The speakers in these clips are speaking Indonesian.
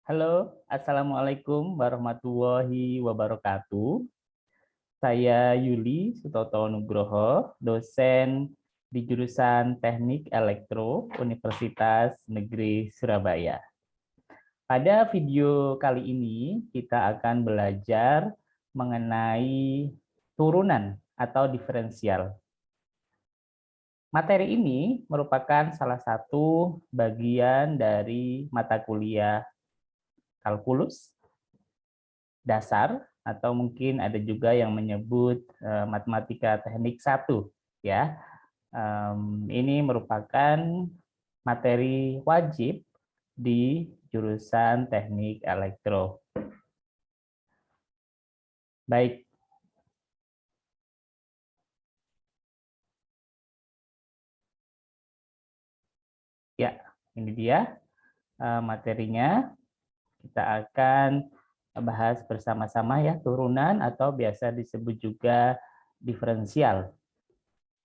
Halo, Assalamualaikum warahmatullahi wabarakatuh. Saya Yuli Sutoto Nugroho, dosen di jurusan Teknik Elektro Universitas Negeri Surabaya. Pada video kali ini, kita akan belajar mengenai turunan atau diferensial. Materi ini merupakan salah satu bagian dari mata kuliah kalkulus dasar atau mungkin ada juga yang menyebut matematika teknik 1 ya. Ini merupakan materi wajib di jurusan Teknik Elektro. Baik. Ya, ini dia materinya. Kita akan bahas bersama-sama ya, turunan atau biasa disebut juga diferensial.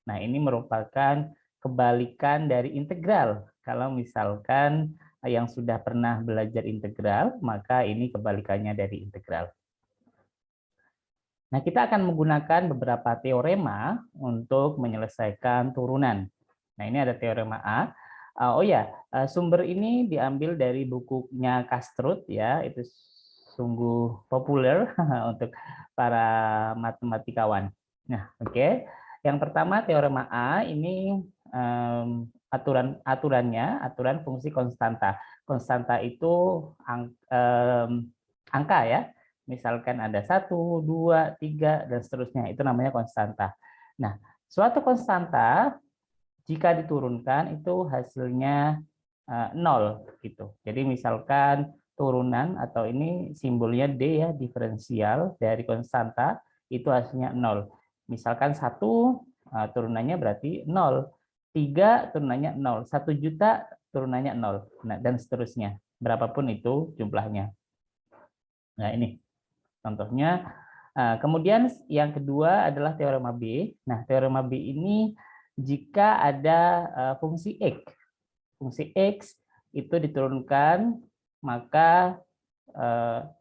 Nah, ini merupakan kebalikan dari integral. Kalau misalkan yang sudah pernah belajar integral, maka ini kebalikannya dari integral. Nah, kita akan menggunakan beberapa teorema untuk menyelesaikan turunan. Nah, ini ada teorema A. Oh ya, sumber ini diambil dari bukunya Kastrut ya, itu sungguh populer untuk para matematikawan. Nah, oke. Yang pertama teorema A ini aturan fungsi konstanta. Konstanta itu angka ya. Misalkan ada 1, 2, 3, dan seterusnya. Itu namanya konstanta. Nah, suatu konstanta jika diturunkan itu hasilnya 0 gitu. Jadi misalkan turunan atau ini simbolnya D ya, diferensial dari konstanta itu hasilnya 0. Misalkan 1 turunannya berarti 0. 3 turunannya 0. 1 juta turunannya 0. Nah, dan seterusnya. Berapapun itu jumlahnya. Nah, ini contohnya. Kemudian yang kedua adalah teorema B. Nah, teorema B ini jika ada fungsi X itu diturunkan, maka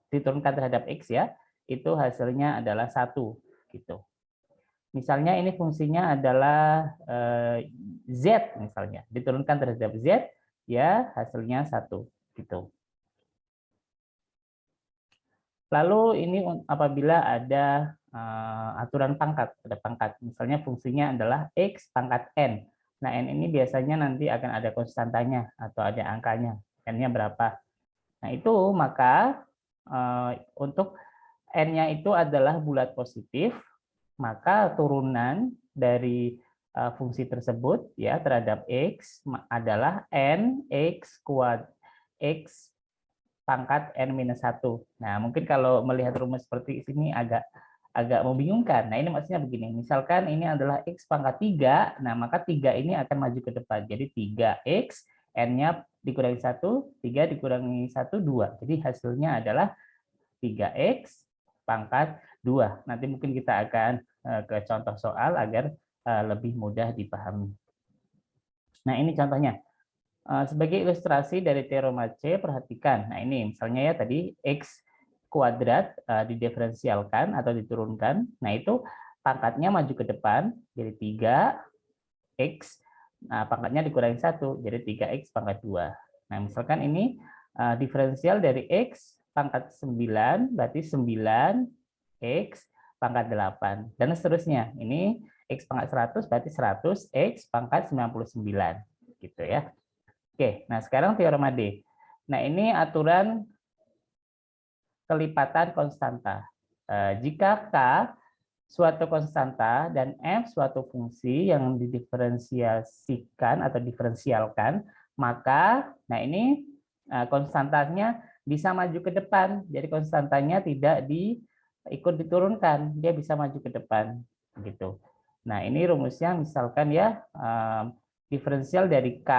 diturunkan terhadap X ya, itu hasilnya adalah 1 gitu. Misalnya ini fungsinya adalah Z misalnya, diturunkan terhadap Z ya hasilnya 1 gitu. Lalu ini apabila ada aturan pangkat, ada pangkat. Misalnya fungsinya adalah X pangkat N. Nah, N ini biasanya nanti akan ada konstantanya atau ada angkanya. N-nya berapa. Nah, itu maka untuk N-nya itu adalah bulat positif, maka turunan dari fungsi tersebut ya terhadap X adalah N X kuadrat X pangkat N-1. Nah, mungkin kalau melihat rumus seperti ini agak membingungkan. Nah, ini maksudnya begini. Misalkan ini adalah X pangkat 3, nah maka 3 ini akan maju ke depan. Jadi 3X, N-nya dikurangi 1, 3 dikurangi 1, 2. Jadi hasilnya adalah 3X pangkat 2. Nanti mungkin kita akan ke contoh soal agar lebih mudah dipahami. Nah, ini contohnya. Sebagai ilustrasi dari teorema C, perhatikan. Nah, ini misalnya ya tadi X kuadrat didiferensialkan atau diturunkan. Nah, itu pangkatnya maju ke depan, jadi 3X. Nah, pangkatnya dikurangi 1, jadi 3X pangkat 2. Nah, misalkan ini diferensial dari X pangkat 9, berarti 9X pangkat 8. Dan seterusnya. Ini X pangkat 100, berarti 100X pangkat 99. Gitu ya. Oke, nah sekarang teorema D. Nah, ini aturan kelipatan konstanta. Jika K suatu konstanta dan F suatu fungsi yang didiferensiasikan atau diferensialkan, maka nah ini konstantanya bisa maju ke depan. Jadi konstantanya tidak ikut diturunkan, dia bisa maju ke depan gitu. Nah, ini rumusnya misalkan ya diferensial dari K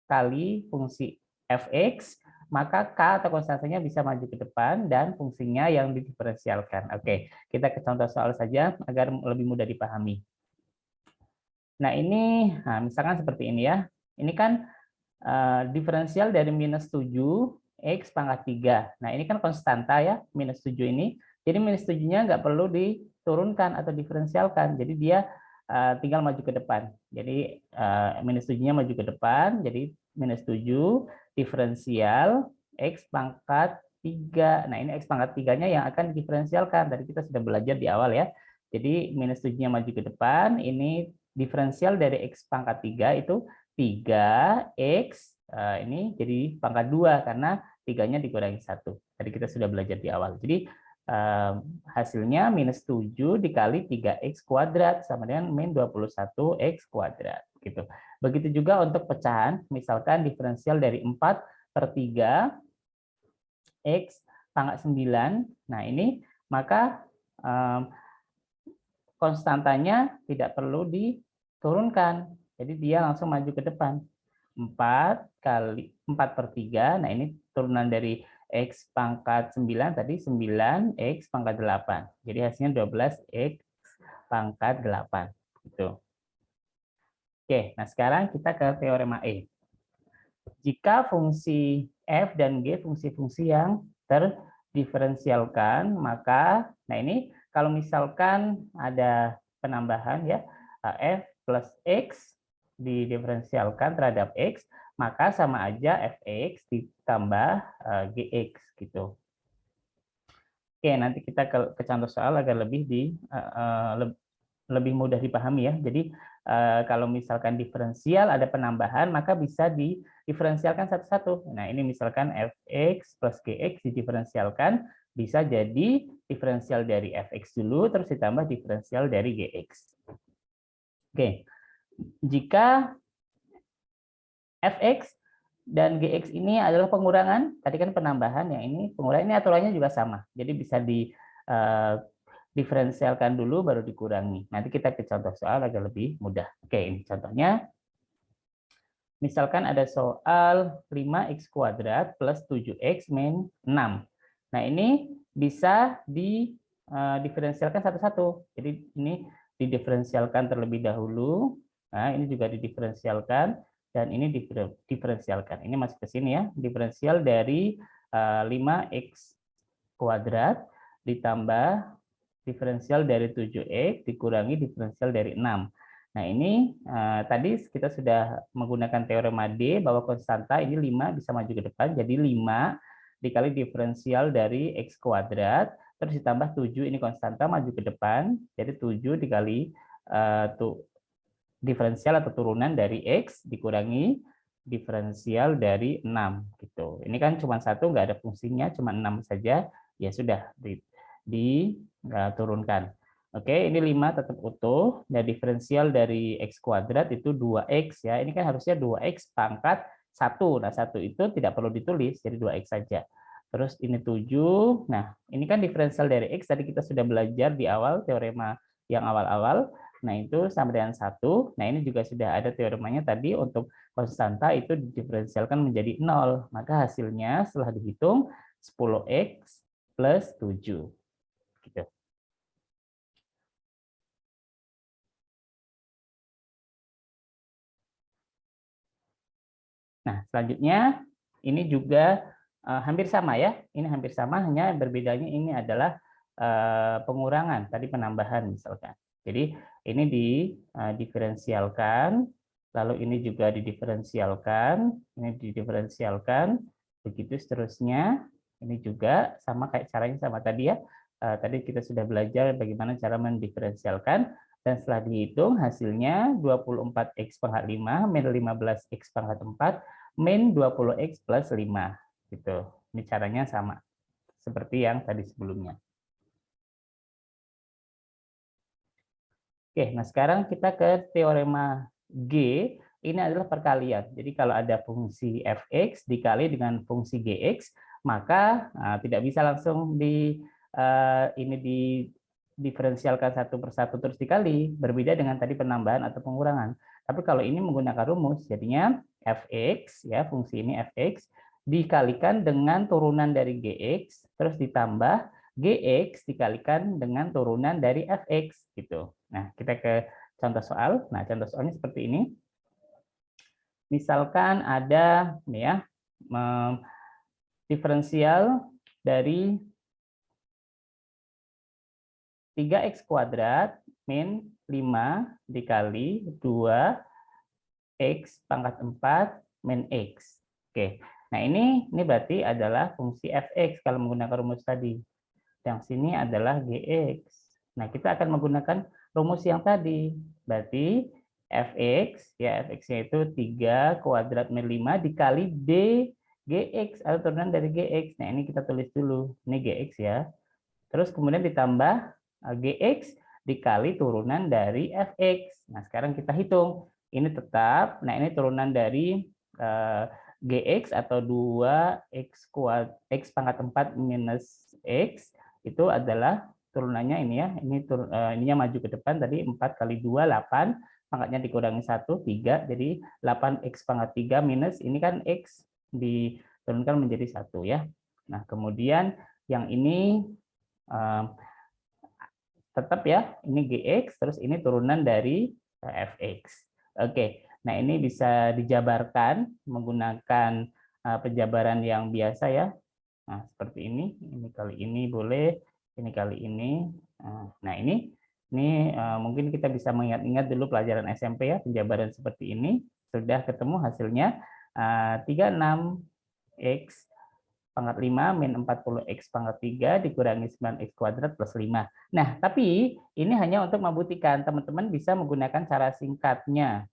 kali fungsi fx, maka k atau konstantanya bisa maju ke depan dan fungsinya yang didiferensialkan. Oke, kita ke contoh soal saja agar lebih mudah dipahami. Nah, ini misalkan seperti ini ya. Ini kan diferensial dari -7 X pangkat 3. Nah, ini kan konstanta ya, minus 7 ini. Jadi minus 7-nya nggak perlu diturunkan atau diferensialkan. Jadi dia tinggal maju ke depan. Jadi minus 7-nya maju ke depan, jadi minus 7 diferensial X pangkat 3. Nah, ini X pangkat 3-nya yang akan diferensialkan. Tadi kita sudah belajar di awal ya. Jadi minus 7-nya maju ke depan, ini diferensial dari X pangkat 3 itu 3X, ini jadi pangkat 2 karena 3-nya dikurangi 1. Tadi kita sudah belajar di awal. Jadi hasilnya minus 7 dikali 3X kuadrat sama dengan min 21X kuadrat. Gitu. Begitu juga untuk pecahan, misalkan diferensial dari 4/3 X pangkat 9. Nah, ini maka konstantanya tidak perlu diturunkan. Jadi dia langsung maju ke depan. 4/3. Nah, ini turunan dari X pangkat 9 tadi 9X pangkat 8. Jadi hasilnya 12X pangkat 8. Gitu. Oke, nah sekarang kita ke teorema E. Jika fungsi f dan g fungsi-fungsi yang terdiferensialkan, maka nah ini kalau misalkan ada penambahan ya f plus x didiferensialkan terhadap x, maka sama aja fx ditambah gx gitu. Oke, nanti kita ke contoh soal agar lebih mudah dipahami ya. Jadi kalau misalkan diferensial ada penambahan, maka bisa didiferensialkan satu-satu. Nah, ini misalkan fx plus gx didiferensialkan, bisa jadi diferensial dari fx dulu, terus ditambah diferensial dari gx. Oke, jika fx dan gx ini adalah pengurangan, tadi kan penambahan, yang ini pengurangan, ini aturannya juga sama. Jadi bisa diferensialkan dulu baru dikurangi. Nanti kita ke contoh soal agar lebih mudah. Oke, ini contohnya. Misalkan ada soal 5x kuadrat plus 7x min 6. Nah, ini bisa didiferensialkan satu-satu. Jadi ini didiferensialkan terlebih dahulu. Nah, ini juga didiferensialkan dan ini diferensialkan. Ini masih ke sini ya. Diferensial dari 5x kuadrat ditambah diferensial dari 7x dikurangi diferensial dari 6. Nah, ini tadi kita sudah menggunakan teorema D bahwa konstanta ini 5 bisa maju ke depan, jadi 5 dikali diferensial dari x kuadrat, terus ditambah 7, ini konstanta maju ke depan, jadi 7 dikali diferensial atau turunan dari x dikurangi diferensial dari 6. Gitu. Ini kan cuma satu, nggak ada fungsinya, cuma 6 saja, ya sudah diturunkan. Oke, ini 5 tetap utuh. Dan diferensial dari x kuadrat itu 2x ya. Ini kan harusnya 2x pangkat 1. Nah, 1 itu tidak perlu ditulis, jadi 2x saja. Terus ini 7. Nah, ini kan diferensial dari x tadi kita sudah belajar di awal teorema yang awal-awal. Nah, itu sama dengan 1. Nah, ini juga sudah ada teoremanya tadi untuk konstanta itu didiferensialkan menjadi 0. Maka hasilnya setelah dihitung 10x plus 7. Gitu. Nah, selanjutnya ini juga hampir sama ya. Ini hampir sama, hanya berbedanya ini adalah pengurangan, tadi penambahan misalkan. Jadi ini didiferensialkan, lalu ini juga didiferensialkan, ini didiferensialkan, begitu seterusnya. Ini juga sama kayak caranya sama tadi ya. Tadi kita sudah belajar bagaimana cara mendiferensialkan. Dan setelah dihitung hasilnya 24x pangkat 5 min 15x pangkat 4 min 20x plus 5. Gitu. Ini caranya sama seperti yang tadi sebelumnya. Oke, nah sekarang kita ke teorema G. Ini adalah perkalian. Jadi kalau ada fungsi fx dikali dengan fungsi gx, maka tidak bisa langsung diferensialkan satu persatu terus dikali, berbeda dengan tadi penambahan atau pengurangan. Tapi kalau ini menggunakan rumus, jadinya fx ya, fungsi ini fx dikalikan dengan turunan dari gx terus ditambah gx dikalikan dengan turunan dari fx gitu. Nah, kita ke contoh soal. Nah, contoh soalnya seperti ini. Misalkan ada nih ya, diferensial dari 3x kuadrat min 5 dikali 2x pangkat 4 min x. Oke, nah ini berarti adalah fungsi fx kalau menggunakan rumus tadi. Yang sini adalah gx. Nah, kita akan menggunakan rumus yang tadi. Berarti fx, ya fx-nya itu 3 kuadrat min 5 dikali d gx atau turunan dari gx. Nah, ini kita tulis dulu. Ini gx ya. Terus kemudian ditambah gx dikali turunan dari fx. Nah, sekarang kita hitung. Ini tetap, nah ini turunan dari gx atau 2x x pangkat 4 minus x itu adalah turunannya ini ya. Ininya maju ke depan tadi 4 kali 2 8, pangkatnya dikurangi 1 3, jadi 8x pangkat 3 minus ini kan x diturunkan menjadi 1 ya. Nah, kemudian yang ini tetap ya, ini gx, terus ini turunan dari fx. Oke, nah ini bisa dijabarkan menggunakan penjabaran yang biasa ya. Nah, seperti ini kali ini boleh, ini kali ini. Nah, ini mungkin kita bisa mengingat-ingat dulu pelajaran SMP ya, penjabaran seperti ini. Sudah ketemu hasilnya 36x pangkat 5 min 40x pangkat 3 dikurangi 9x kuadrat plus 5. Nah, tapi ini hanya untuk membuktikan. Teman-teman bisa menggunakan cara singkatnya.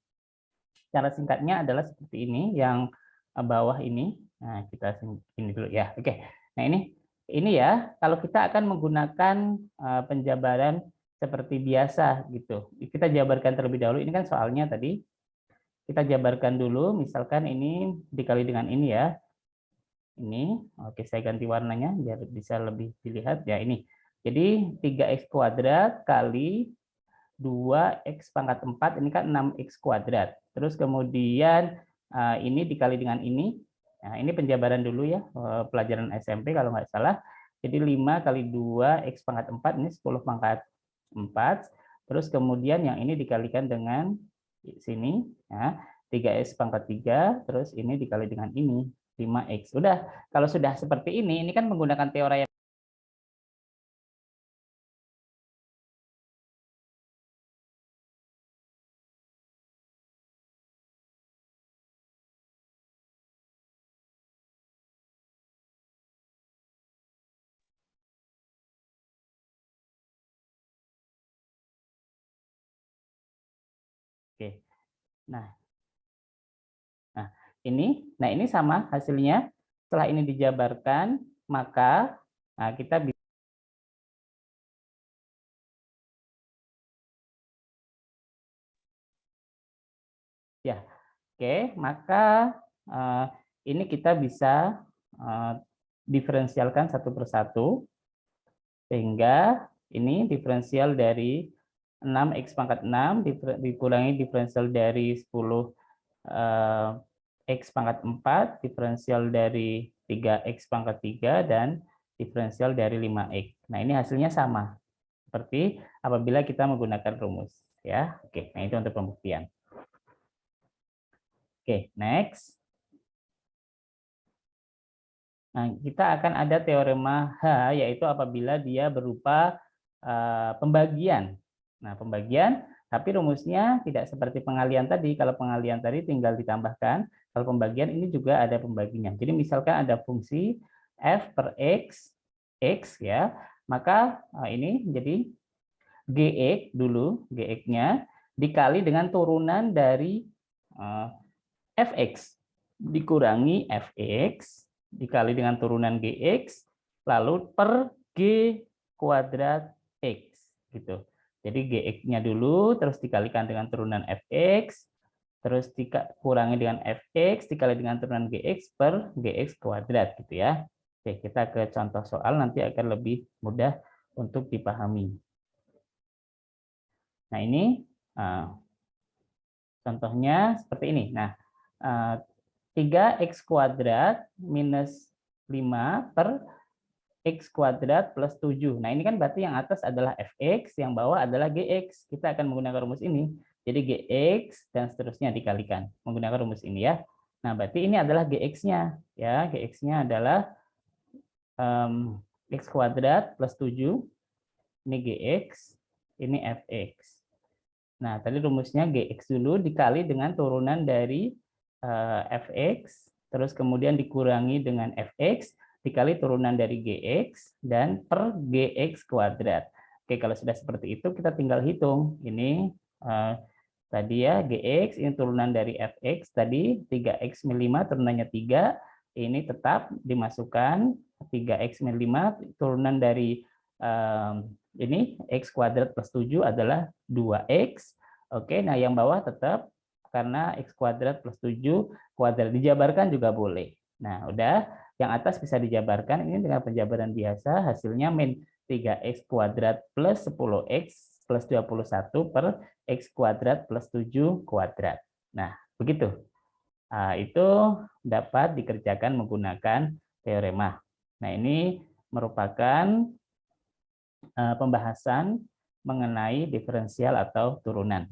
Cara singkatnya adalah seperti ini, yang bawah ini. Nah, kita ini dulu ya. Oke. Nah, ini ya, kalau kita akan menggunakan penjabaran seperti biasa gitu. Kita jabarkan terlebih dahulu. Ini kan soalnya tadi. Kita jabarkan dulu, misalkan ini dikali dengan ini ya. Ini, oke saya ganti warnanya biar bisa lebih dilihat ya ini. Jadi 3x kuadrat kali 2x pangkat 4 ini kan 6x kuadrat. Terus kemudian ini dikali dengan ini. Nah, ini penjabaran dulu ya, pelajaran SMP kalau nggak salah. Jadi 5 kali 2x pangkat 4 ini 10 pangkat 4. Terus kemudian yang ini dikalikan dengan sini ya, 3x pangkat 3, terus ini dikali dengan ini 5x. Udah, kalau sudah seperti ini kan menggunakan teori yang oke. Ini sama hasilnya. Setelah ini dijabarkan, maka kita bisa ya. Oke, maka ini kita bisa diferensialkan satu persatu sehingga ini diferensial dari 6x pangkat 6 dikurangi diferensial dari 10 x pangkat 4, diferensial dari 3x pangkat 3, dan diferensial dari 5x. Nah, ini hasilnya sama seperti apabila kita menggunakan rumus ya. Oke, nah itu untuk pembuktian. Oke, next. Nah, kita akan ada teorema H, yaitu apabila dia berupa pembagian. Nah, pembagian, tapi rumusnya tidak seperti pengalian tadi. Kalau pengalian tadi tinggal ditambahkan, kalau pembagian ini juga ada pembaginya. Jadi misalkan ada fungsi f per x, x ya, maka ini jadi gx dulu, gx-nya dikali dengan turunan dari fx dikurangi fx dikali dengan turunan gx lalu per g kuadrat x gitu. Jadi gx-nya dulu terus dikalikan dengan turunan fx terus dikurangi dengan fx dikali dengan turunan gx per gx kuadrat gitu ya. Oke, kita ke contoh soal nanti akan lebih mudah untuk dipahami. Nah, ini contohnya seperti ini. Nah, 3x kuadrat minus 5 per x kuadrat plus 7. Nah, ini kan berarti yang atas adalah fx, yang bawah adalah gx. Kita akan menggunakan rumus ini. Jadi gx dan seterusnya dikalikan menggunakan rumus ini ya. Nah, berarti ini adalah gx-nya ya. Gx-nya adalah X kuadrat plus 7, ini GX, ini FX. Nah, tadi rumusnya GX dulu dikali dengan turunan dari FX, terus kemudian dikurangi dengan FX, dikali turunan dari GX, dan per GX kuadrat. Oke, kalau sudah seperti itu, kita tinggal hitung. Ini tadi ya, GX, ini turunan dari FX, tadi 3X min 5, turunannya 3, ini tetap dimasukkan, 3X min 5, turunan dari ini X kuadrat plus 7 adalah 2X. Oke, nah yang bawah tetap karena X kuadrat plus 7 kuadrat, dijabarkan juga boleh. Nah, udah, yang atas bisa dijabarkan, ini dengan penjabaran biasa, hasilnya min 3X kuadrat plus 10X plus 21 per X kuadrat plus 7 kuadrat. Nah, begitu. Itu dapat dikerjakan menggunakan teorema. Nah, ini merupakan pembahasan mengenai diferensial atau turunan.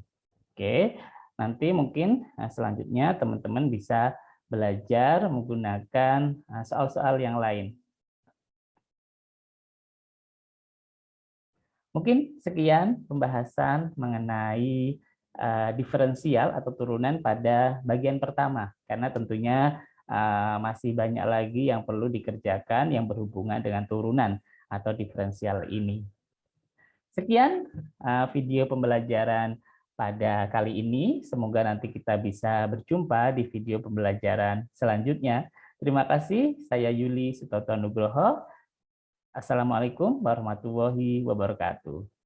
Oke, nanti mungkin selanjutnya teman-teman bisa belajar menggunakan soal-soal yang lain. Mungkin sekian pembahasan mengenai diferensial atau turunan pada bagian pertama, karena tentunya masih banyak lagi yang perlu dikerjakan yang berhubungan dengan turunan atau diferensial ini. Sekian video pembelajaran pada kali ini. Semoga nanti kita bisa berjumpa di video pembelajaran selanjutnya. Terima kasih. Saya Yuli Sutoto Nugroho. Assalamualaikum warahmatullahi wabarakatuh.